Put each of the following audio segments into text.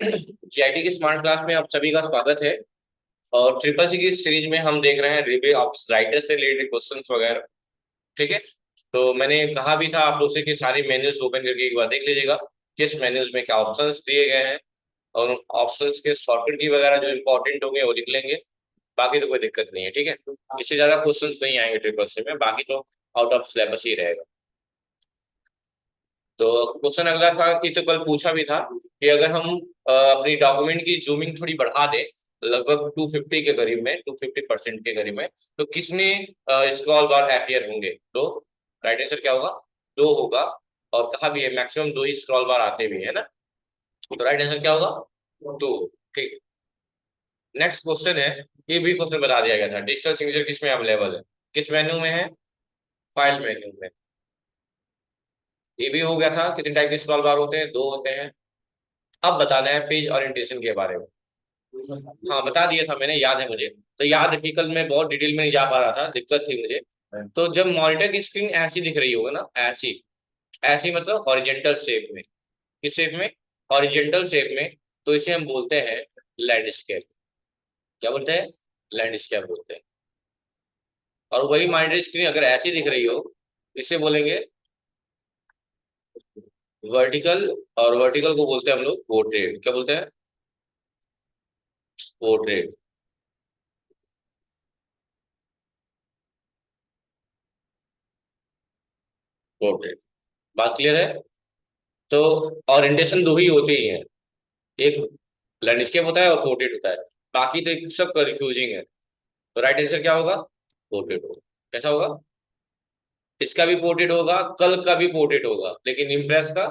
GIT की smart class में आप सभी का स्वागत है। और ट्रिपल सी की सीरीज में हम देख रहे हैं रिव्यू ऑफ राइटर्स से रिलेटेड क्वेश्चंस वगैरह। ठीक है। तो मैंने कहा भी था आप लोग से कि सारे मेन्यूज ओपन करके एक बार देख लीजिएगा किस मेन्यूज में क्या ऑप्शंस दिए गए हैं। और ऑप्शंस के शॉर्टकट की वगैरह जो इंपॉर्टेंट होंगे वो लिख लेंगे। बाकी तो कोई दिक्कत नहीं है। ठीक है। इससे ज्यादा क्वेश्चंस नहीं आएंगे ट्रिपल सी में, बाकी तो आउट ऑफ सिलेबस ही रहेगा। तो क्वेश्चन अगला था कि तो कल पूछा भी था कि अगर हम अपनी डॉक्यूमेंट की जूमिंग थोड़ी बढ़ा दें लगभग 250 के करीब में, 250% के करीब में, तो कितने स्क्रॉल बार अपीयर होंगे? तो राइट आंसर क्या होगा? दो होगा। और कहा भी है मैक्सिमम दो ही स्क्रॉल बार आते भी है ना। तो राइट आंसर क्या होगा? दो। ठीक। नेक्स्ट क्वेश्चन है। ये भी क्वेश्चन बता दिया गया था, डिजिटल सिग्नेचर किस में अवेलेबल है? किस मेन्यू में है? फाइल मेन्यू में। ये भी हो गया था कितने टाइप के स्क्रॉल बार होते हैं? दो होते हैं। अब बताना है पेज ओरिएंटेशन के बारे में। हाँ बता दिया था मैंने, याद है मुझे। तो याद रखिए, कल मैं बहुत डिटेल में नहीं जा पा रहा था, दिक्कत थी मुझे। तो जब मॉनिटर की स्क्रीन ऐसी दिख रही होगा ना, ऐसी, ऐसी मतलब हॉरिजेंटल शेप में। किस शेप में? हॉरिजेंटल शेप में। तो इसे हम बोलते हैं लैंडस्केप। क्या बोलते हैं? लैंडस्केप बोलते हैं। और वही मॉनिटर स्क्रीन अगर ऐसी दिख रही हो, इसे बोलेंगे वर्टिकल। और वर्टिकल को बोलते हैं हम लोग पोर्ट्रेट। क्या बोलते हैं? पोर्ट्रेट। पोर्ट्रेट। बात क्लियर है? तो ओरिएंटेशन दो ही होते ही हैं, एक लैंडस्केप होता है और पोर्ट्रेट होता है। बाकी तो एक सब कंफ्यूजिंग है। तो राइट आंसर क्या होगा? पोर्ट्रेट होगा। कैसा होगा? इसका भी पोर्ट्रेट होगा, कल का भी पोर्ट्रेट होगा, लेकिन इम्प्रेस का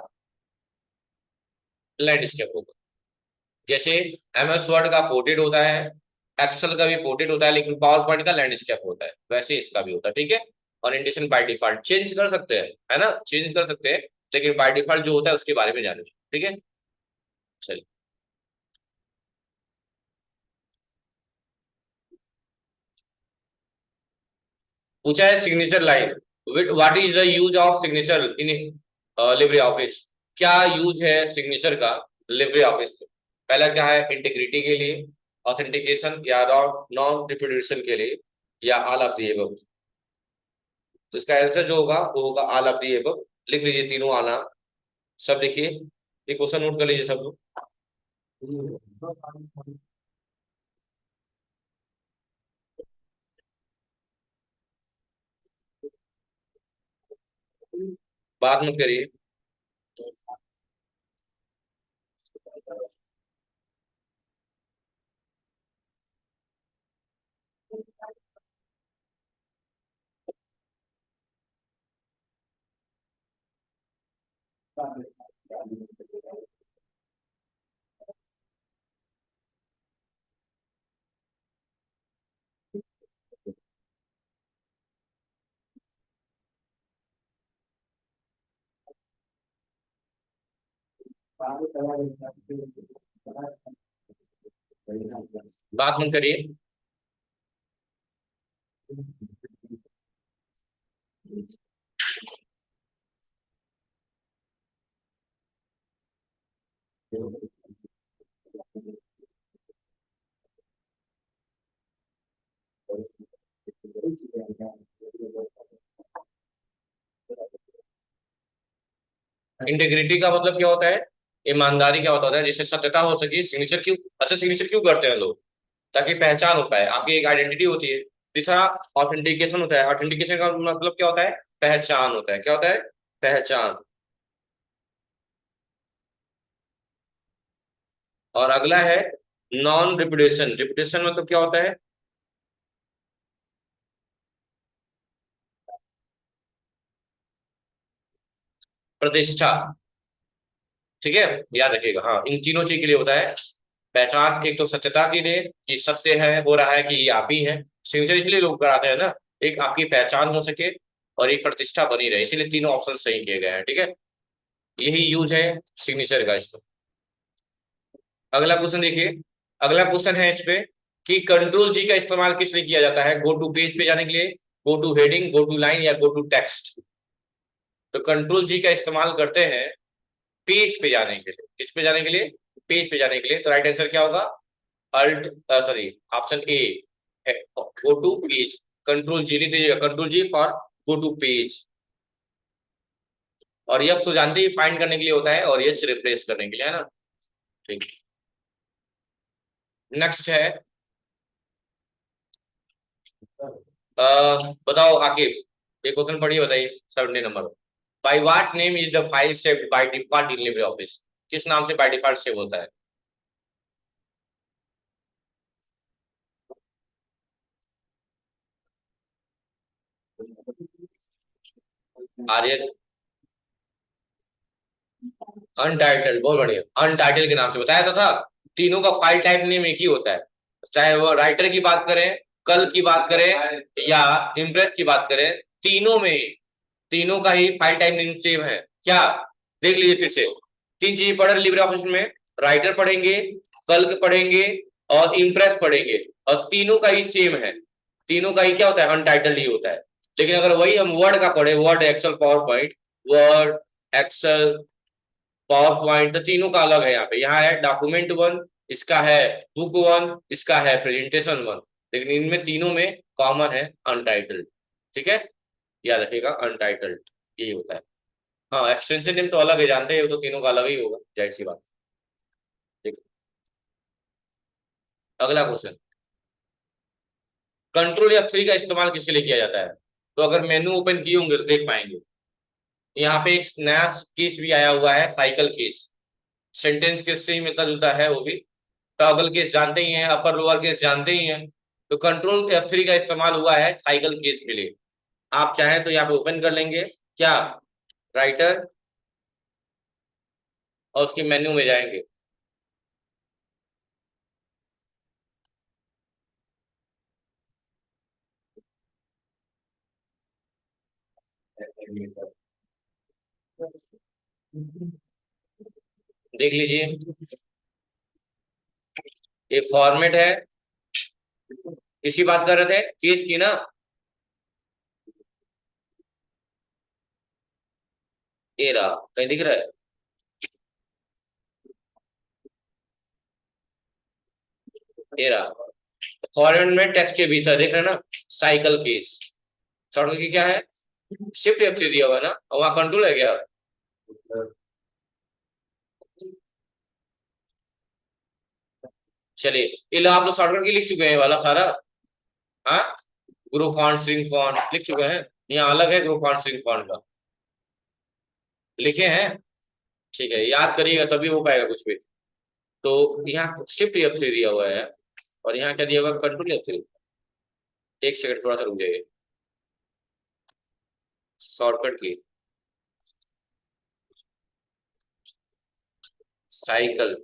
लैंडस्केप होगा। जैसे एमएस वर्ड का पोर्ट्रेट होता है, एक्सेल का भी पोर्ट्रेट होता है, लेकिन पावर पॉइंट का लैंडस्केप होता है, वैसे इसका भी होता है। ठीक है। ओरिएंटेशन बाय डिफॉल्ट चेंज कर सकते हैं, है ना, चेंज कर सकते हैं, लेकिन बाय डिफॉल्ट जो होता है उसके बारे में जाने। ठीक है। चलिए। पूछा है signature line, what is the use of signature in Libre office? क्या यूज है सिग्नेचर का लिब्रे ऑफिस में? पहला क्या है? इंटीग्रिटी के लिए, ऑथेंटिकेशन या नॉन रिप्रोड्यूशन के लिए, या ऑल ऑफ दी एबव? तो इसका आंसर जो होगा वो होगा ऑल ऑफ दी एबव। लिख लीजिए तीनों आना, सब लिखिए, ये क्वेश्चन नोट कर लीजिए सब लोग। बात मत करिए। बात मत करिए। इंटीग्रिटी का मतलब क्या होता है? ईमानदारी का होता है, जिससे सत्यता हो सके। सिग्नेचर क्यों, अच्छा सिग्नेचर क्यों करते हैं लोग? ताकि पहचान हो पाए, आपकी एक आइडेंटिटी होती है। तीसरा ऑथेंटिकेशन होता है। ऑथेंटिकेशन का मतलब क्या होता है? पहचान होता है। क्या होता है? पहचान। और अगला है नॉन रिपुटेशन। रिपुटेशन मतलब क्या होता है? प्रतिष्ठा। ठीक है। याद रखिएगा, हाँ इन तीनों चीज के लिए होता है। पहचान, एक तो सत्यता के लिए कि सत्य है, हो रहा है कि ये आप ही हैं। सिग्नेचर इसलिए लोग कराते हैं ना, एक आपकी पहचान हो सके और एक प्रतिष्ठा बनी रहे, इसीलिए तीनों ऑप्शन सही किए गए हैं। ठीक है। यही यूज है सिग्नेचर का इसमें। अगला क्वेश्चन देखिए। अगला क्वेश्चन है इस पे कि कंट्रोल जी का इस्तेमाल किस लिए किया जाता है? गो टू पेज पे जाने के लिए, go to heading, go to line, या गो टू टेक्स्ट? तो कंट्रोल जी का इस्तेमाल करते हैं पेज पे जाने के लिए। किस पे जाने के लिए? पेज पे जाने के लिए, तो राइट आंसर क्या होगा? Alt sorry option A, go to page. Control G लिख दीजिएगा, control G for go to page. और एफ तो जानते ही फाइंड करने के लिए होता है, और एच रिप्लेस करने के लिए, है ना? ठीक। नेक्स्ट है, बताओ आकिब, ये क्वेश्चन पढ़िए, बताइए 70 number. By what name is the file saved by default in Libre office? किस नाम से बाय डिफॉल्ट सेव होता है? आर्यन, अनटाइटल्ड, बहुत बढ़िया, अनटाइटल्ड के नाम से बताया था। तीनों का फाइल टाइप नेम एक ही होता है, चाहे वो राइटर की बात करें, कल की बात करें, या इम्प्रेस की बात करें, तीनों में, तीनों का ही फाइल टाइप नेम सेम है क्या? देख लीजिए फिर से, तीन चीजें पढ़ लिब्रे ऑफिस में, राइटर पढ़ेंगे, कल पढ़ेंगे, और इम्प्रेस पढ़ेंगे, और तीनों का ही सेम है, तीनों का ही क्या होता है? अनटाइटल्ड ही होता है। लेकिन अगर वही हम वर्ड का पढ़े, Word Excel PowerPoint, Word Excel PowerPoint, तो तीनों का अलग है। यहाँ पे, यहाँ है डॉक्यूमेंट वन, इसका है बुक वन, इसका है प्रेजेंटेशन वन, लेकिन इनमें तीनों में कॉमन है अनटाइटल्ड। ठीक है, याद रखिएगा, अनटाइटल्ड यही होता है। हाँ, एक्सटेंशन नेम तो अलग है, जानते हैं, तो तीनों का अलग ही होगा, जाहिर सी बात। ठीक, अगला क्वेश्चन, कंट्रोल F3 का इस्तेमाल किसके लिए किया जाता है? तो अगर मेनू ओपन किए होंगे तो देख पाएंगे, यहाँ पे एक नया केस भी आया हुआ है, साइकिल केस। सेंटेंस केस से ही मिलता जुलता है वो भी। टॉगल केस जानते ही हैं, अपर लोअर केस जानते ही हैं, तो कंट्रोल F3 का इस्तेमाल हुआ है साइकिल केस के लिए। आप चाहें तो यहाँ पे ओपन कर लेंगे क्या, राइटर, और उसके मेन्यू में जाएंगे। देख लीजिए, ये फॉर्मेट है, किसकी बात कर रहे थे? केस की ना? ये रहा, कहीं दिख रहा है? ये रहा, फॉर्मेट में टेक्स्ट के भीतर देख रहे हैं ना, साइकिल केस। शॉर्टकट की क्या है? शिफ्ट F3 दिया हुआ है ना, और वहां कंट्रोल है क्या? चलिए, ये लो, आप लोग शॉर्टकट की लिख चुके हैं ये वाला सारा? हाँ, ग्रुप फॉन्ट, स्ट्रिंग फॉन्ट लिख चुके हैं? यहाँ अलग है ग्रुप फॉन्ट, स्ट्रिंग फॉन्ट का, लिखे हैं? ठीक है, याद करिएगा तभी हो पाएगा कुछ भी। तो यहाँ शिफ्ट F3 दिया हुआ है, और यहाँ क्या दिया हुआ है? Control F3। एक सेकंड, थोड़ा सा रुक जाइए, शॉर्टकट की साइकिल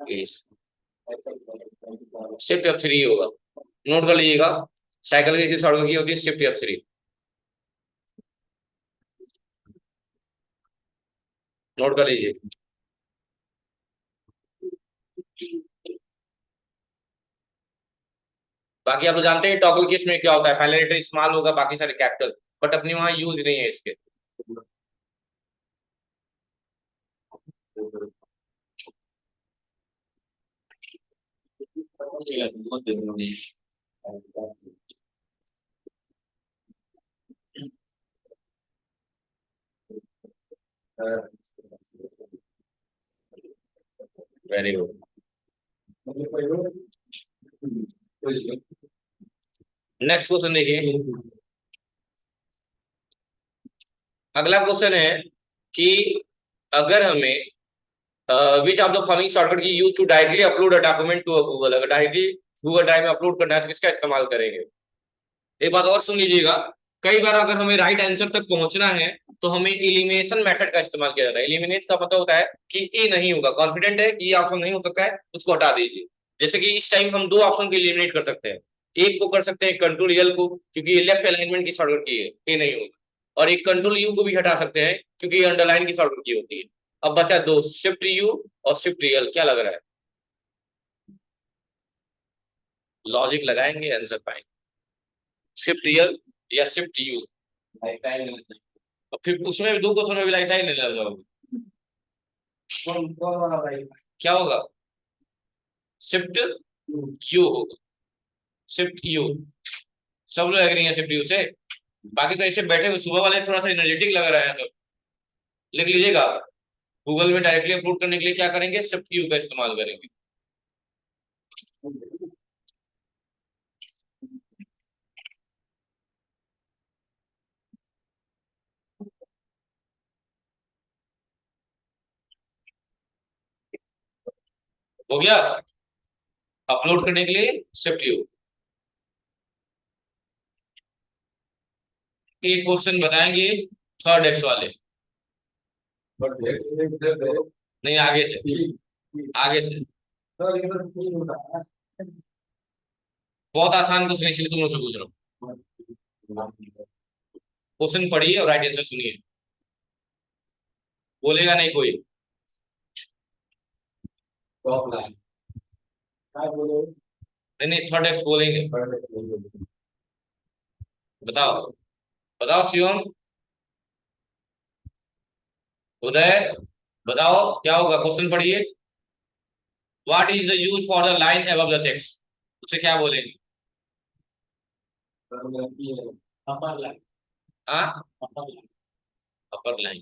केस, शिफ्ट F3 होगा, नोट कर लीजिएगा। साइकिल की शॉर्टकट की होती है शिफ्ट F3, नोट कर लीजिए। बाकी आप लोग जानते हैं टॉगल केस में क्या होता है, पहले लेटर स्मॉल होगा, बाकी सारे कैपिटल, बट अपने वहां यूज नहीं है इसके। Very good. नेक्स्ट क्वेश्चन देखिए, अगला क्वेश्चन है कि अगर हमें which of the following shortcut key use to directly upload a document to Google, अगर डायरेक्टली गूगल ड्राइव में अपलोड करना है तो किसका इस्तेमाल करेंगे? एक बात और सुन लीजिएगा, कई बार अगर हमें राइट आंसर तक पहुंचना है तो हमें एलिमिनेशन मेथड का इस्तेमाल किया जाता है। एलिमिनेट का मतलब होता है कि ए नहीं होगा, कॉन्फिडेंट है कि ये ऑप्शन नहीं हो सकता है, उसको हटा दीजिए। जैसे कि इस टाइम हम दो ऑप्शन को एलिमिनेट कर सकते हैं, एक को कर सकते हैं कंट्रोल एल को, क्योंकि ये लेफ्ट अलाइनमेंट की शॉर्टकट की है, ए नहीं होगा, और एक कंट्रोल यू को भी हटा सकते हैं क्योंकि ये अंडरलाइन की शॉर्टकट की होती है। अब बचा दो, शिफ्ट यू और शिफ्ट एल, क्या लग रहा है? लॉजिक लगाएंगे, आंसर पाएंगे। शिफ्ट एल या शिफ्ट यू, और फिर उसमें भी दो क्वेश्चन में भी लाइफ लाइन नहीं लगा। क्या होगा? शिफ्ट क्यू होगा, शिफ्ट यू। सब लोग एग्री हैं शिफ्ट यू से। बाकी तो ऐसे बैठे हुए सुबह वाले थोड़ा सा एनर्जेटिक लग रहा है सब। लिख लीजिएगा, गूगल में डायरेक्टली अपलोड करने के लिए क्या करेंगे? शिफ्ट यू का इस्तेमाल करेंगे। हो गया? अपलोड करने के लिए शिफ्ट यू। एक क्वेश्चन बताएंगे थर्ड एक्स वाले, नहीं आगे से, आगे से। बहुत आसान क्वेश्चन, इसलिए तुम मुझसे पूछ रहा हूँ। क्वेश्चन पढ़िए और राइट आंसर सुनिए। बोलेगा नहीं कोई। नहीं नहीं, थर्ड एक्स बोलेंगे। बताओ, बताओ शिवम, उदय, बताओ क्या होगा? क्वेश्चन पढ़िए। What is the use for the line above the text? उसे क्या बोलेंगे? अपर लाइन। हाँ, अपर लाइन।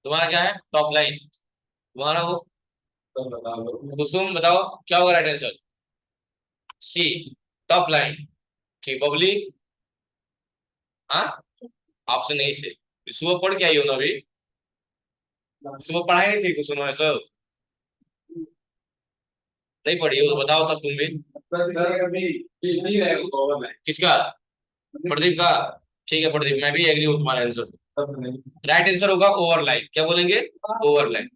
तुम्हारा क्या है? Top line. तुम्हारा हो कुसुम, बताओ क्या होगा राइट आंसर? सी, टॉप लाइन। ठीक, बबली? हाँ, ऑप्शन ए से। सुबह पढ़ के आई हो ना अभी? सुबह पढ़ाई नहीं थी कुसुम है सब? नहीं पढ़ी हो तो बताओ तब तुम भी। किसका? प्रदीप का? ठीक है प्रदीप, मैं भी एग्री हूँ तुम्हारे आंसर से। राइट आंसर होगा ओवरलाइन। क्या बोलेंगे? ओवरलाइन।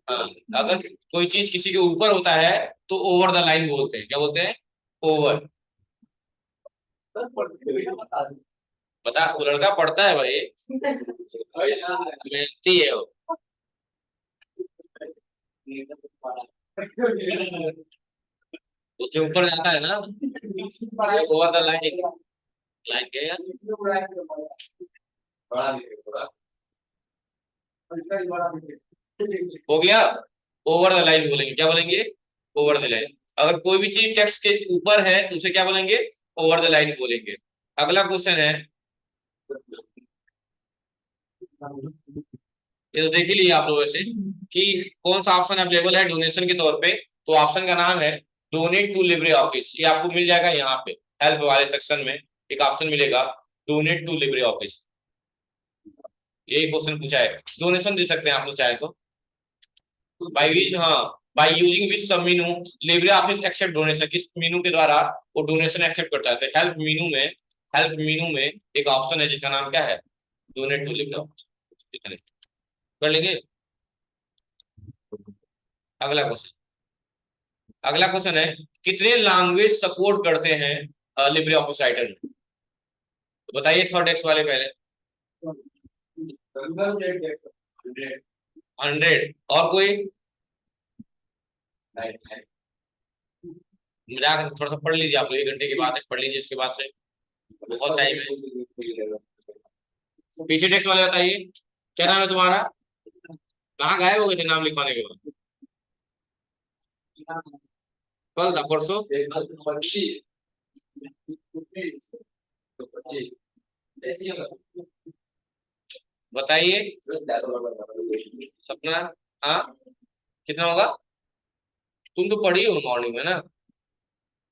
हाँ, अगर कोई चीज किसी के ऊपर होता है तो ओवर द लाइन बोलते हैं। क्या बोलते हैं? ओवर। बता, वो लड़का पढ़ता है भाई, मेहनती है वो। उसके ऊपर जाता है ना, ओवर द लाइन। लाइन क्या यार? हो गया? ओवर द लाइन बोलेंगे। क्या बोलेंगे? Over the line. अगर कोई भी चीज टेक्स्ट के ऊपर है तो उसे क्या बोलेंगे? ओवर द लाइन बोलेंगे। अगला क्वेश्चन है, ये तो देख ही लिया आप लोगों से कि कौन सा ऑप्शन अवेलेबल है डोनेशन के तौर पे। तो ऑप्शन का नाम है डोनेट टू लिब्रे ऑफिस। ये आपको मिल जाएगा यहाँ पे हेल्प वाले सेक्शन में। एक ऑप्शन मिलेगा डोनेट टू लिब्रे ऑफिस। यही क्वेश्चन पूछा है। डोनेशन दे सकते हैं आप लोग चाहे तो। बाई विच, हाँ, by using which submenu LibreOffice accept donation. किस मीनू के द्वारा वो डोनेशन एक्सेप्ट करता है? तो हेल्प मीनू में, हेल्प मीनू में एक ऑप्शन है जिसका नाम क्या है? Donate to LibreOffice. कर लेंगे। अगला क्वेश्चन, अगला क्वेश्चन है कितने लैंग्वेज सपोर्ट करते हैं लिब्रे ऑफिस राइटर में? तो बताइए थर्ड एक्स वाले पहले। 100। और कोई? मजाक, थोड़ा सा पढ़ लीजिए आप लोग, 1 घंटे के बाद है, पढ़ लीजिए इसके बाद से, बहुत टाइम है। पीछे टेक्स्ट वाले बताइए, क्या नाम है तुम्हारा? कहाँ गायब हो गए थे नाम लिखवाने के बाद? कल था परसों? बताइए सपना। हाँ, कितना होगा? तुम तो पढ़ी हो मॉर्निंग में ना,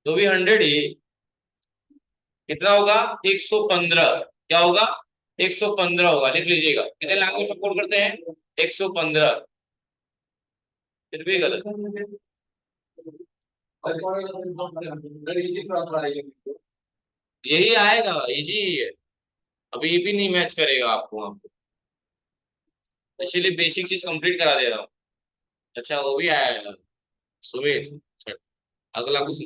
तो भी 100 ही। कितना होगा? 115। क्या होगा? 115 होगा। लिख लीजिएगा, कितने लैंग्वेज सपोर्ट करते हैं? 115। फिर भी गलत। यही आएगा, इजी है। अभी ये भी नहीं मैच करेगा आपको वहां पे, इसीलिए बेसिक चीज कंप्लीट करा दे रहा हूँ। अच्छा, वो भी आएगा सुमित। अच्छा, अगला क्वेश्चन।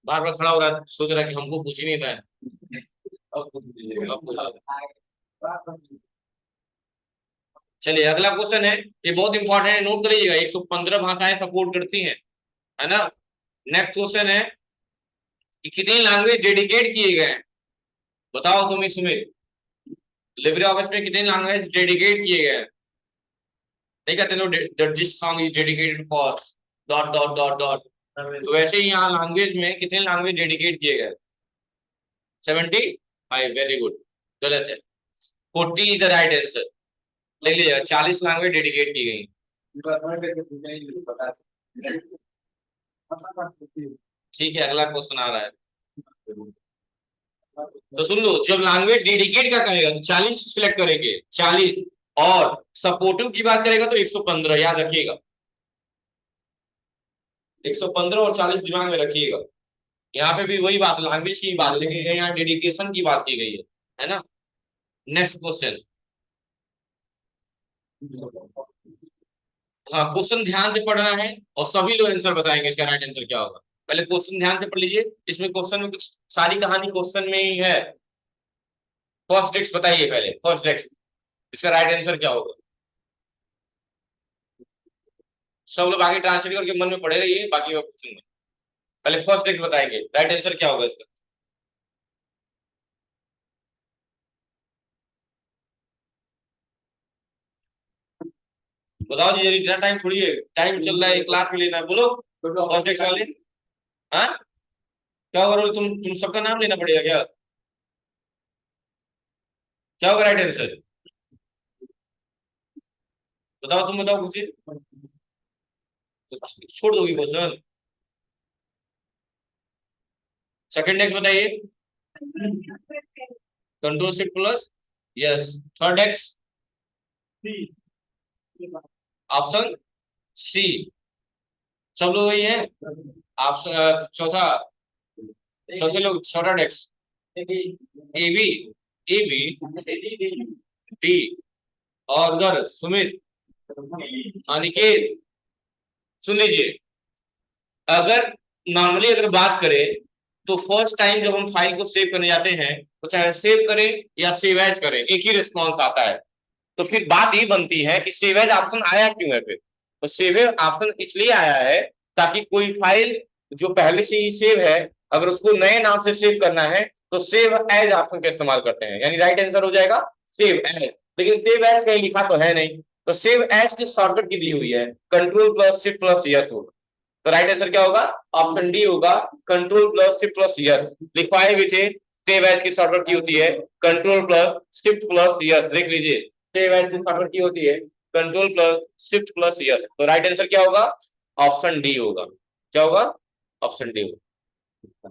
बार बार खड़ा हो रहा है, सोच रहा है कि हमको पूछ ही नहीं रहा है। चलिए अगला क्वेश्चन है, ये बहुत इंपॉर्टेंट है, नोट कर लीजिएगा। 115 भाषाएं सपोर्ट करती हैं, है ना? नेक्स्ट क्वेश्चन है कि कितनी लैंग्वेज डेडिकेट किए गए हैं? बताओ तुम ही सुमित। लिब्रे ऑफिस में कितने लैंग्वेज डेडिकेट किए गए हैं? नहीं कहते लोग this song is dedicated for dot dot dot dot. तो वैसे ही यहाँ लैंग्वेज में कितने लैंग्वेज डेडिकेट किए गए? 75। Very good. गलत है, 40 इज द राइट आंसर। ले लीजिएगा, 40 लैंग्वेज डेडिकेट की गई। ठीक है, अगला क्वेश्चन आ रहा है, तो सुन लो। जब लैंग्वेज डेडिकेट का करेगा तो 40 सिलेक्ट करेंगे, 40, और सपोर्टिव की बात करेगा तो 115, याद रखिएगा। 115 और 40 दिमाग में रखिएगा। यहाँ पे भी वही बात, लैंग्वेज की बात, लेकिन यहाँ डेडिकेशन की बात की गई है ना। Next question. हाँ, क्वेश्चन ध्यान से पढ़ना है और सभी लोग आंसर बताएंगे इसका राइट आंसर क्या होगा। पहले क्वेश्चन ध्यान से पढ़ लीजिए, इसमें क्वेश्चन में कुछ सारी कहानी क्वेश्चन में ही है। फर्स्ट टेक्स्ट बताइए, पहले फर्स्ट टेक्स्ट, इसका राइट आंसर क्या होगा? सब लोग आगे ट्रांसलेट करके मन में पढ़े रहिए, बाकी मैं पूछूंगा। पहले फर्स्ट टेक्स्ट बताएंगे, राइट आंसर क्या होगा इसका? बताओ जी, इतना टाइम थोड़ी है, टाइम चल रहा है, क्लास में लेना है, बोलो फर्स्ट टेक्स्ट वाले। हाँ, क्या होगा? तुम सबका नाम लेना पड़ेगा क्या? क्या होगा राइट आंसर? बताओ, तुम बताओ खुशी। तो छोड़ दोगी क्वेश्चन? सेकंड नेक्स्ट बताइए। Control shift plus, yes. Third X, option C. सब लोग वही है। ऑप्शन चौथा, चौथे लोग चौथा डेक्स, A B, A B, D, और उधर सुमित, अनिकेत। सुन लीजिए, अगर नॉर्मली अगर बात करें तो फर्स्ट टाइम जब हम फाइल को सेव करने जाते हैं तो चाहे सेव करें या सेव एज करें, एक ही रिस्पॉन्स आता है। तो फिर बात ये बनती है कि सेव एज ऑप्शन आया क्यों है? फिर तो सेव एज ऑप्शन इसलिए आया है ताकि कोई फाइल जो पहले से ही सेव है, अगर उसको नए नाम से सेव करना है तो सेव एज ऑप्शन का इस्तेमाल करते हैं, यानी राइट आंसर हो जाएगा सेव एज। लेकिन सेव एज कहीं लिखा तो है नहीं, तो सेव एज की शॉर्टकट की दी हुई है control plus shift plus yes होगा। तो राइट आंसर क्या होगा? ऑप्शन डी होगा, control plus shift plus yes. लिखवाए भी थे, सेव एज की शॉर्टकट की होती है control plus shift plus yes, देख लीजिए। सेव एज की शॉर्टकट की होती है control plus shift plus yes. तो राइट आंसर क्या होगा? ऑप्शन डी होगा। क्या होगा? ऑप्शन डी होगा।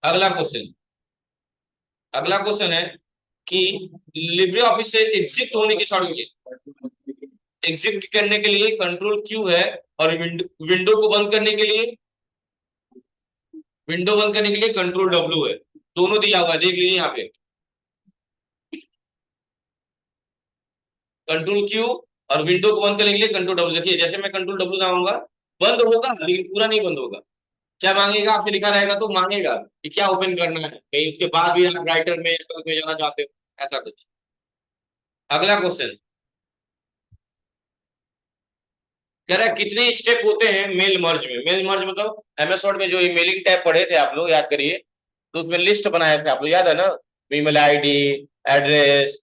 अगला क्वेश्चन, अगला क्वेश्चन है कि लिब्रे ऑफिस से एग्जिट होने की शॉर्टकट, एग्जिट करने के लिए कंट्रोल क्यू है, और विंडो को बंद करने के लिए, विंडो बंद करने के लिए कंट्रोल डब्ल्यू है। दोनों दिया हुआ है, देख लीजिए यहाँ पे, कंट्रोल क्यू और विंडो को बंद करने के लिए कंट्रोल डब्ल्यू। देखिए जैसे मैं कंट्रोल डब्ल्यू दबाऊंगा बंद होगा, लेकिन पूरा नहीं बंद होगा। क्या मांगेगा? आपसे लिखा रहेगा तो मांगेगा कि क्या ओपन करना है, कहीं उसके बाद भी आप राइटर में जाना चाहते हो, ऐसा कुछ। अगला क्वेश्चन कह रहा है कितने स्टेप होते हैं मेल मर्ज में? मेल मर्ज मतलब एमएस वर्ड में जो ईमेलिंग टैब पढ़े थे आप लोग, याद करिए, तो उसमें लिस्ट बनाए थे आप लोग, याद है ना? ईमेल आईडी, एड्रेस,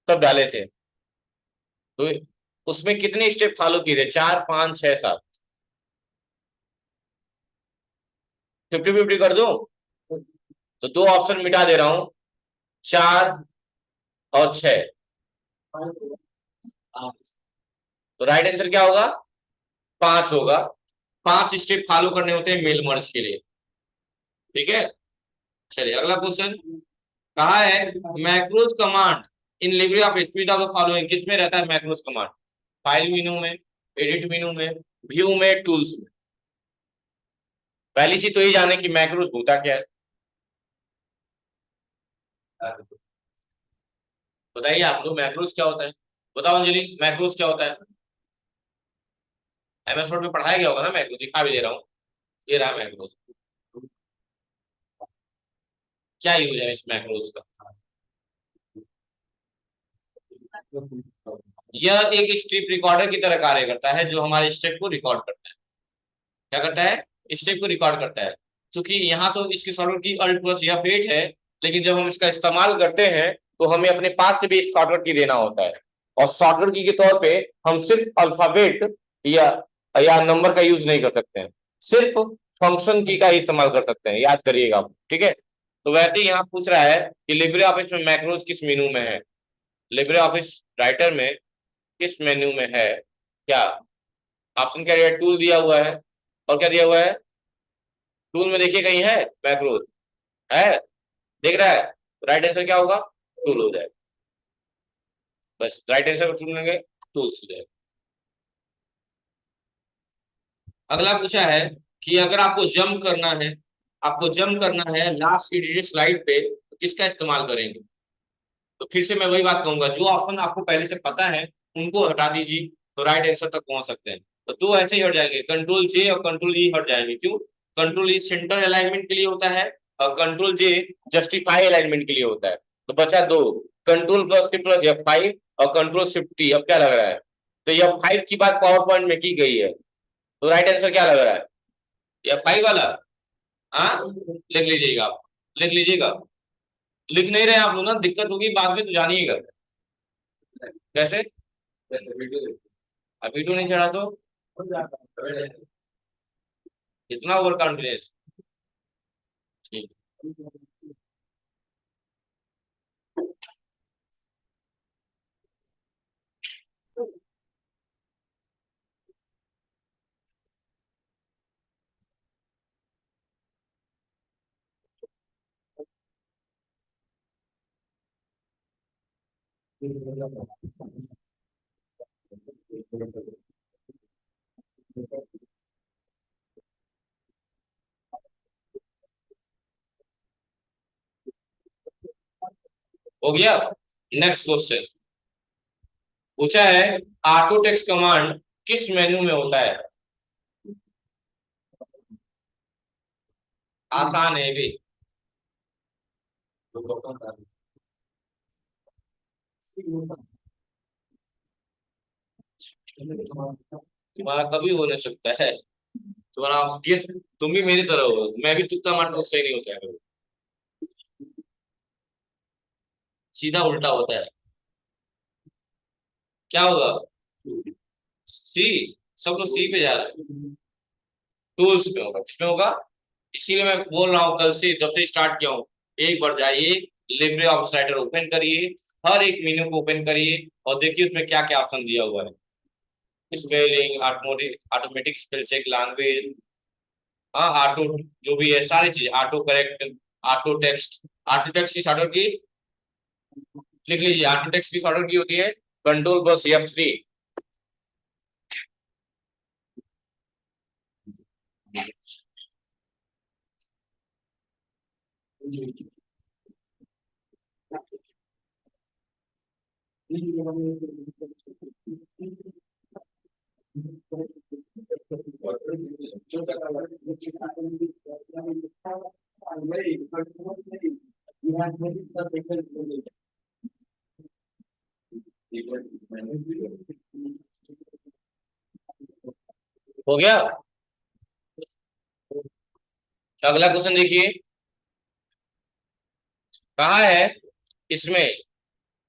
सब डाले थे। तो उसमें कितने स्टेप फॉलो किए थे? 4, 5, 6, 7? 50-50 कर दो, तो दो ऑप्शन मिटा दे रहा हूं, 4 और 6। तो राइट आंसर क्या होगा? 5 होगा। 5 स्टेप फॉलो करने होते हैं मेल मर्ज के लिए, ठीक है। चलिए अगला क्वेश्चन, कहा है macros command in Libre office speed of the following किसमें रहता है मैक्रोस कमांड? फाइल मेनू में, एडिट मेनू में, व्यू में, टूल्स में? पहली चीज तो ये जाने कि मैक्रोस होता क्या है, बताइए आप लोग, मैक्रोस क्या होता है? बताओ अंजलि, मैक्रोस क्या होता है? एमएस वर्ड में पढ़ाया गया होगा ना, मैक्रोस दिखा भी दे रहा हूँ, ये रहा मैक्रोस। क्या यूज है इस मैक्रोस का? यह एक स्टेप रिकॉर्डर की तरह कार्य करता है, जो हमारे स्टेप को रिकॉर्ड करता है। क्या करता है? स्टेप को रिकॉर्ड करता है। चूंकि यहाँ तो इसकी शॉर्टकट की अल्ट प्लस F8 है, लेकिन जब हम इसका इस्तेमाल करते हैं तो हमें अपने पास से भी एक शॉर्टकट की देना होता है, और शॉर्टकट की के तौर पे हम सिर्फ अल्फाबेट या नंबर का यूज नहीं कर सकते हैं, सिर्फ फंक्शन की का ही इस्तेमाल कर सकते हैं, याद करिएगा आप, ठीक है। तो वैसे ही यहाँ पूछ रहा है कि लिब्रे ऑफिस में मैक्रोज किस मेनू में है, लिब्रे ऑफिस राइटर में किस मेन्यू में है, क्या ऑप्शन क्या दिया, टूल दिया हुआ है, और क्या दिया हुआ है, टूल में देखिए कहीं है मैक्रोज है, देख रहा है, राइट आंसर क्या होगा, टूल हो जाएगा, बस राइट आंसर चुनेंगे, टूल्स हो जाएगा। अगला पूछा है कि अगर आपको जंप करना है, आपको जंप करना है लास्ट एडिटेड स्लाइड पे, तो किसका इस्तेमाल करेंगे। तो फिर से मैं वही बात कहूंगा, जो ऑप्शन आपको पहले से पता है उनको हटा दीजिए, तो राइट आंसर तक पहुंच सकते हैं। तो दो ऐसे ही हट जाएंगे, कंट्रोल जे और कंट्रोल ई हट जाएंगे, क्यों, कंट्रोल ई सेंटर अलाइनमेंट के लिए होता है, और कंट्रोल जे जस्टिफाई अलाइनमेंट के लिए होता है। तो बचा दो, कंट्रोल प्लस F5 और कंट्रोल शिफ्ट टी। अब क्या लग रहा है, तो F5 की बात पावर पॉइंट में की गई है, तो राइट आंसर क्या लग रहा है, F5 वाला। हाँ, लिख लीजिएगा आप, लिख लीजिएगा, लिख नहीं रहे आप लोग ना, दिक्कत होगी बाद में तो जानिएगा। कैसे, अभी तो नहीं चढ़ा तो इतना ओवर कॉन्फिडेंस, ठीक। हो गया। नेक्स्ट क्वेश्चन पूछा है, ऑटो टेक्स्ट कमांड किस मेन्यू में होता है। आसान है भी, तुम्हारा कभी हो नहीं सकता है, तुम्हारा गेस, तुम भी मेरी तरह हो, मैं भी तुक्का मारता हूँ, सही नहीं होता है, सीधा उल्टा होता है। क्या होगा, सी, सब लोग सी पे जा रहे हैं, टूल्स पे होगा, किसमें होगा, इसीलिए मैं बोल रहा हूँ, कल से जब से स्टार्ट किया हूँ, एक बार जाइए, लिब्रे ऑफिस राइटर ओपन करिए, हर एक मेन्यू को ओपन करिए, और देखिए उसमें क्या क्या ऑप्शन दिया हुआ है, spelling, automatic spell check, language, हाँ ऑटो, जो भी है सारी चीज, ऑटो करेक्ट, ऑटो टेक्स्ट की शॉर्टकट की लिख लीजिए, ऑटो टेक्स्ट की शॉर्टकट की होती है कंट्रोल बस F3। हो गया। अगला क्वेश्चन देखिए, कहा है इसमें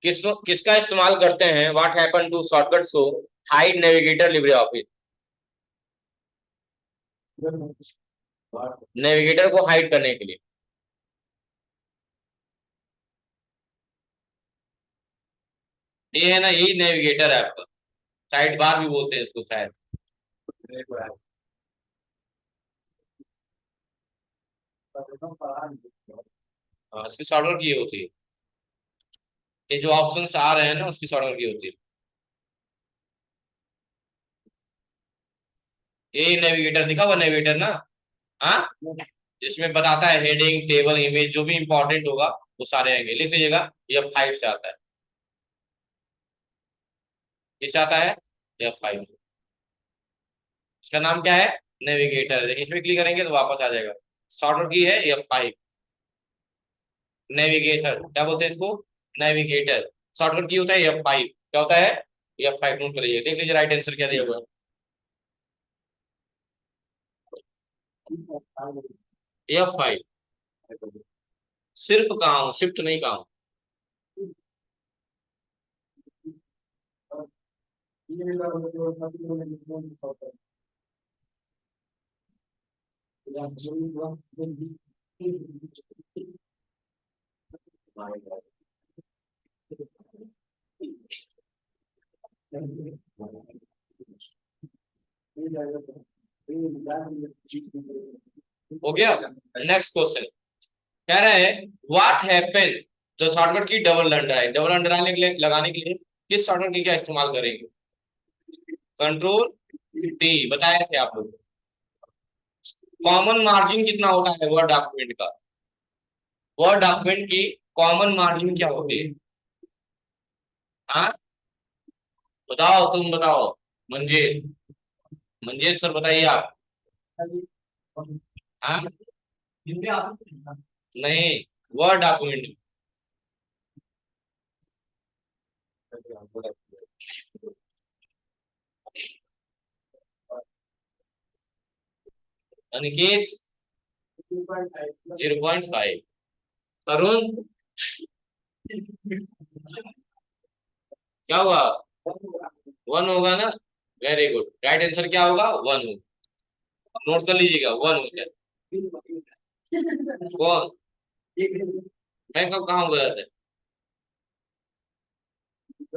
किसका इस्तेमाल करते हैं, what happen to shortcut so hide navigator LibreOffice, navigator को हाइड करने के लिए, ये है ना, यही नेविगेटर है आपका, साइड बार भी बोलते हैं इसको शायद। हाँ, इसकी शॉर्टकट ये होती है, ये जो ऑप्शंस आ रहे हैं ना उसकी शॉर्टकट ये होती है, ये नेविगेटर दिखा हुआ नेविगेटर ना, हाँ, जिसमें बताता है हेडिंग, टेबल, इमेज, जो भी इंपॉर्टेंट होगा वो सारे आएंगे, लिख लीजिएगा, ये F5 से आता है, किससे आता है, F5, इसका नाम क्या है, नेविगेटर, इसमें क्लिक करेंगे तो वापस आ जाएगा, शॉर्टकट की है F5, नेविगेटर क्या बोलते हैं इसको, नेविगेटर, शॉर्टकट की होता है F5, क्या होता है, F5 नोट करिए, देख लीजिए राइट आंसर क्या दिया हुआ है। F5 सिर्फ कहा हूं, शिफ्ट नहीं कहा हूं। हो गया। नेक्स्ट क्वेश्चन कह रहा है व्हाट हैपन, जो शॉर्टकट की डबल अंडर है, डबल अंडर लगाने के लिए किस शॉर्टकट की क्या इस्तेमाल करेंगे? कंट्रोल टी बताए थे आप लोग। कॉमन मार्जिन कितना होता है वर्ड डॉक्यूमेंट का? वर्ड डॉक्यूमेंट की कॉमन मार्जिन क्या होती है? हाँ बताओ, तुम बताओ। मंजेश, मंजेश सर बताइए आप। हाँ नहीं, वर्ड डॉक्यूमेंट। अनिकेत 0.5। अरुण क्या हुआ? 1 होगा ना? वेरी गुड, राइट आंसर क्या होगा? 1 होगा। नोट कर लीजिएगा, 1 हो गया। कौन? मैं कब कहा गलत है?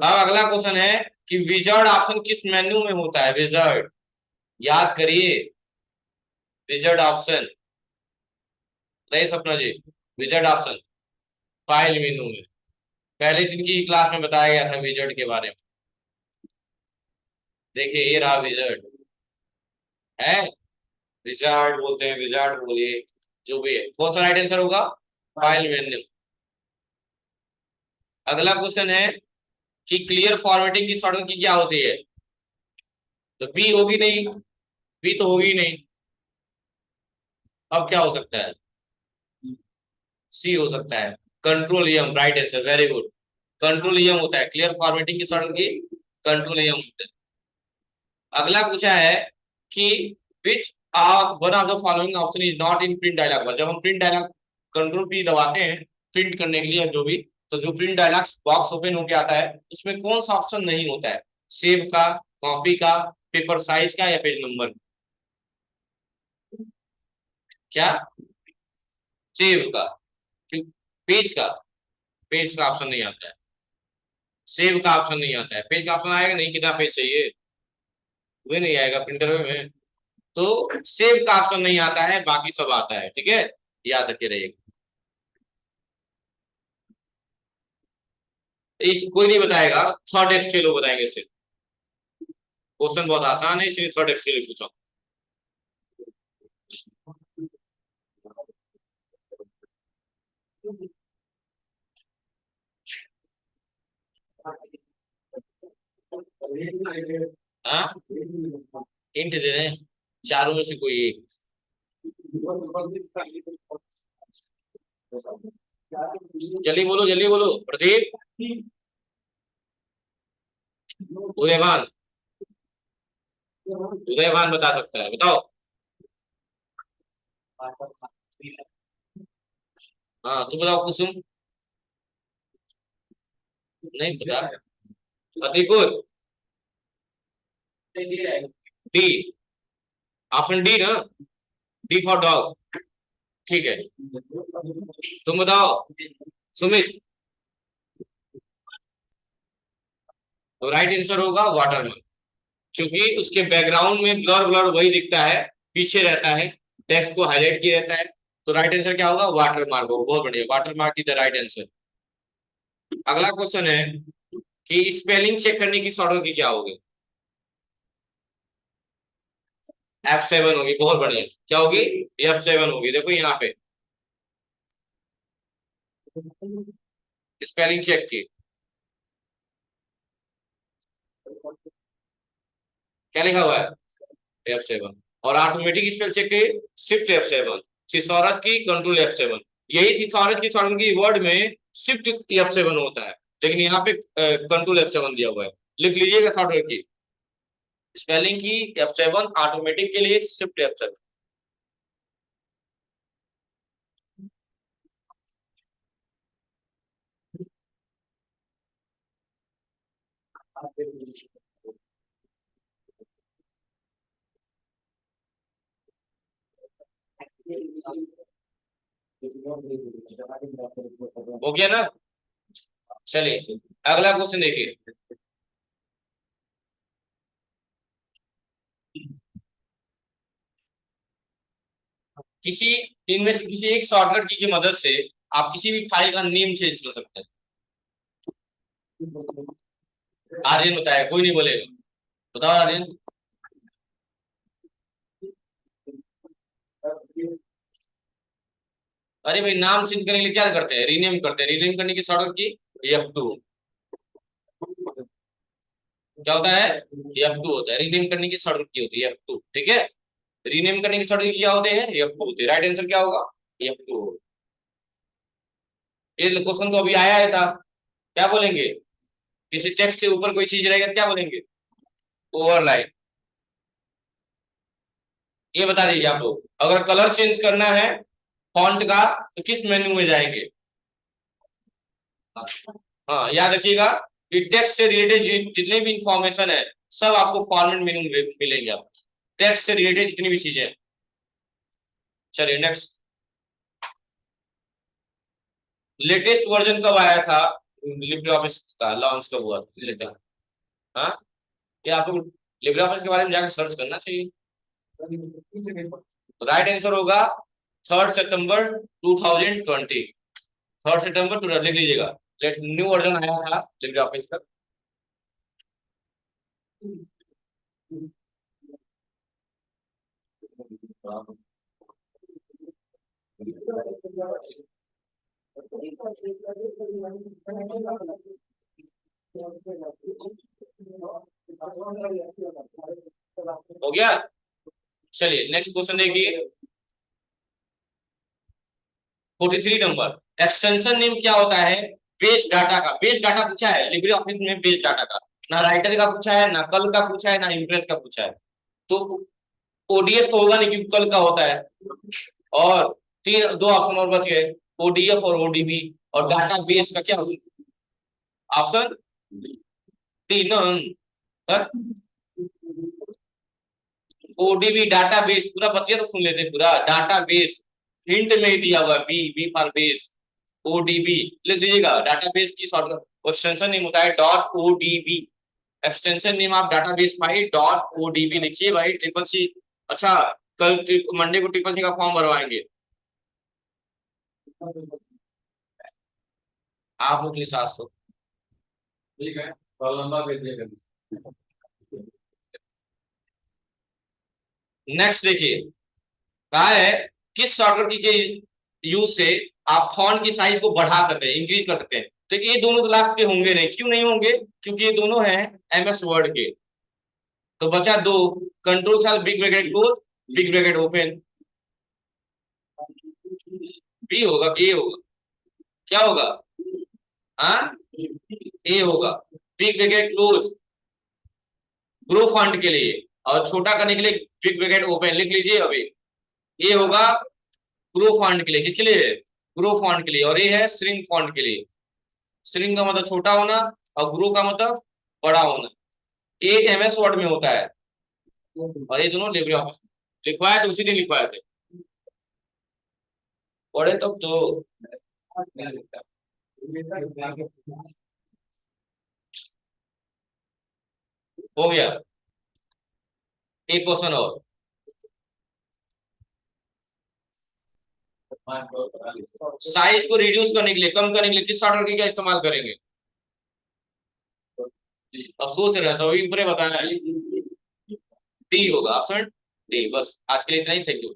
अब अगला क्वेश्चन है कि विजर्ड ऑप्शन किस मेन्यू में होता है? विजर्ड, याद करिए। विजर्ड ऑप्शन, नहीं सपना जी, विजर्ड ऑप्शन फाइल मेनू में। पहले दिन की क्लास में बताया गया था विजर्ड के बारे में। देखिए ये रहा विजर्ड है, विजार्ड बोलते हैं, विजार्ड बोलिए, जो भी है। कौन सा राइट आंसर होगा? File menu. अगला क्वेश्चन है कि क्लियर फॉर्मेटिंग की शॉर्टकट की क्या होती है? तो बी होगी नहीं, बी तो होगी नहीं। अब क्या हो सकता है? सी हो सकता है, control M, right answer, very good. Control M होता है क्लियर फॉर्मेटिंग की शॉर्टकट की, कंट्रोल एम होता है। अगला पूछा है कि which one of the following option is not in print dialog. जब हम प्रिंट डायलॉग कंट्रोल पी दबाते हैं प्रिंट करने के लिए जो भी, तो जो प्रिंट डायलॉग बॉक्स ओपन होके आता है उसमें कौन सा ऑप्शन नहीं होता है? सेव का, कॉपी का, पेपर साइज का, या पेज नंबर? क्या? सेव का। क्यों? पेज का, पेज का ऑप्शन नहीं आता है, सेव का ऑप्शन नहीं आता है। पेज का ऑप्शन आएगा नहीं, कितना पेज चाहिए, वो नहीं आएगा प्रिंटर में। तो सेव का ऑप्शन नहीं आता है, बाकी सब आता है, ठीक है, याद रखे रहिएगा। इस कोई नहीं बताएगा, थर्ड एक्स के लोग बताएंगे सिर्फ। क्वेश्चन बहुत आसान है इसलिए थर्ड एक्स के लिए पूछा। हाँ इंट दे रहे हैं, चारों में से कोई एक। जल्दी बोलो, जल्दी बोलो। प्रदीप, उदयभान, उदयभान बता सकता है, बताओ। हाँ तुम बताओ कुसुम। नहीं पता। अतिकुर, डी, ऑप्शन डी ना, डी फॉर डॉग। ठीक है, तुम बताओ सुमित। तो राइट आंसर होगा वाटरमार्क, क्योंकि उसके बैकग्राउंड में ब्लर ब्लर वही दिखता है, पीछे रहता है, टेक्स्ट को हाईलाइट किया रहता है। तो राइट आंसर क्या होगा? वाटरमार्क होगा। बहुत बढ़िया, watermark is the right answer. अगला क्वेश्चन है कि स्पेलिंग चेक करने की शॉर्टकट की क्या होगी? F7 होगी, बहुत बढ़िया। क्या होगी? F7 होगी, देखो यहाँ पे स्पेलिंग चेक की क्या लिखा हुआ है? F7। और ऑटोमेटिक स्पेल चेक की शिफ्ट F7। थिसॉरस की कंट्रोल F7। यही थिसॉरस की शॉर्टकट की वर्ड में शिफ्ट F7 होता है, लेकिन यहाँ पे कंट्रोल F7 दिया हुआ है। लिख लीजिएगा शॉर्टकट की, स्पेलिंग की F7, ऑटोमेटिक के लिए शिफ्ट F7। हो गया ना। चलिए अगला क्वेश्चन देखिए। किसी इनमें से किसी एक शॉर्टकट की मदद से आप किसी भी फाइल का नेम चेंज कर सकते हैं। आर्यन बताया, कोई नहीं बोलेगा। बताओ आर्यन। अरे भाई नाम चेंज करने के लिए क्या करते हैं, रीनेम करते हैं। रीनेम करने की शॉर्टकट की F2। क्या होता है, F2 होता है। रीनेम करने की शॉर्टकट की होती है F2, ठीक है। रीनेम करने की शॉर्टकट क्या होते हैं, F2 होते हैं। राइट आंसर क्या होगा, F2। ये क्वेश्चन तो अभी आया है था। क्या बोलेंगे, किसी टेक्स्ट के ऊपर कोई चीज रहेगा तो क्या बोलेंगे, ओवरलाइन। ये बता दीजिए आप लोग, अगर कलर चेंज करना है फॉन्ट का तो किस मेन्यू में जाएंगे। हाँ याद रखिएगा कि टेक्स्ट से रिलेटेड जितने भी इंफॉर्मेशन है सब आपको फॉर्मेट मेनू में मिलेंगे। आप टेक्स्ट से रिलेटेड जितनी भी चीजें। चलिए नेक्स्ट। लेटेस्ट वर्जन कब आया था लिब्रे ऑफिस का, लॉन्च कब हुआ लेटेस्ट। हाँ, ये आपको लिब्रे ऑफिस के बारे में जाकर सर्च करना चाहिए। राइट आंसर होगा 3 सितंबर 2020। 3 सितंबर तो लिख लीजिएगा। न्यू वर्जन आया था लिब्रे ऑफिस का। हो गया। चलिए नेक्स्ट क्वेश्चन देखिए। 43 नंबर। एक्सटेंशन नेम क्या होता है बेस डाटा का। बेस डाटा पूछा है लिब्रे ऑफिस में, बेस डाटा का। ना राइटर का पूछा है, ना कल का पूछा है, ना इम्प्रेस का पूछा है। तो ओडीएस तो होगा नहीं क्योंकि कल का होता है। और तीन दो ऑप्शन और बच गए, ओडीएफ और ओडीबी। और डाटा बेस का क्या होगा, option D none. ODB data base पूरा बतिया तो सुन लेते पूरा। डाटा बेस हिंट में ही दिया हुआ, बी बी फॉर बेस। ओडीबी लिख लीजिएगा। डाटाबेस की शॉर्ट एक्सटेंशन नेम होता है डॉट ओडीबी। एक्सटेंशन नेम आप डाटाबेस फाइल डॉट ओडीबी लिखिए भाई, ट्रिपल सी। अच्छा, कल मंडे को ट्रिपल सी का फॉर्म भरवाएंगे आप लोग के लिए 700। ठीक है, तो लंबा भेज दिया। नेक्स्ट देखिए, कहा है किस शॉर्टकट की के यूज से आप फॉन्ट की साइज को बढ़ा सकते हैं, इंक्रीज कर सकते हैं। तो ये दोनों तो लास्ट के होंगे नहीं, क्यों नहीं होंगे, क्योंकि ये दोनों हैं एमएस वर्ड के। तो बचा दो, कंट्रोल साल big bracket close, big bracket open. B होगा, ए होगा, क्या होगा, हाँ ए होगा। Big bracket close grow font के लिए, और छोटा करने के लिए बिग ब्रैकेट ओपन लिख लीजिए अभी। ए होगा ग्रो फॉन्ट के लिए, किसके लिए, ग्रो फॉन्ट के लिए। और ये है श्रिंक फॉन्ट के लिए। श्रिंक का मतलब छोटा होना, और ग्रो का मतलब बड़ा होना। ये एमएस वर्ड में होता है, और ये दोनों लिब्रे ऑफिस में। लिखवाए तो उसी दिन लिखवाए थे, पढ़े तब तो। हो गया। एक क्वेश्चन और। साइज को रिड्यूस करने के लिए, कम करने के लिए किस ऑर्डर की क्या इस्तेमाल करेंगे। अब सोच रहे थे, अभी ऊपर बताया है। डी होगा, ऑप्शन डी। बस आज के लिए इतना ही, थैंक यू।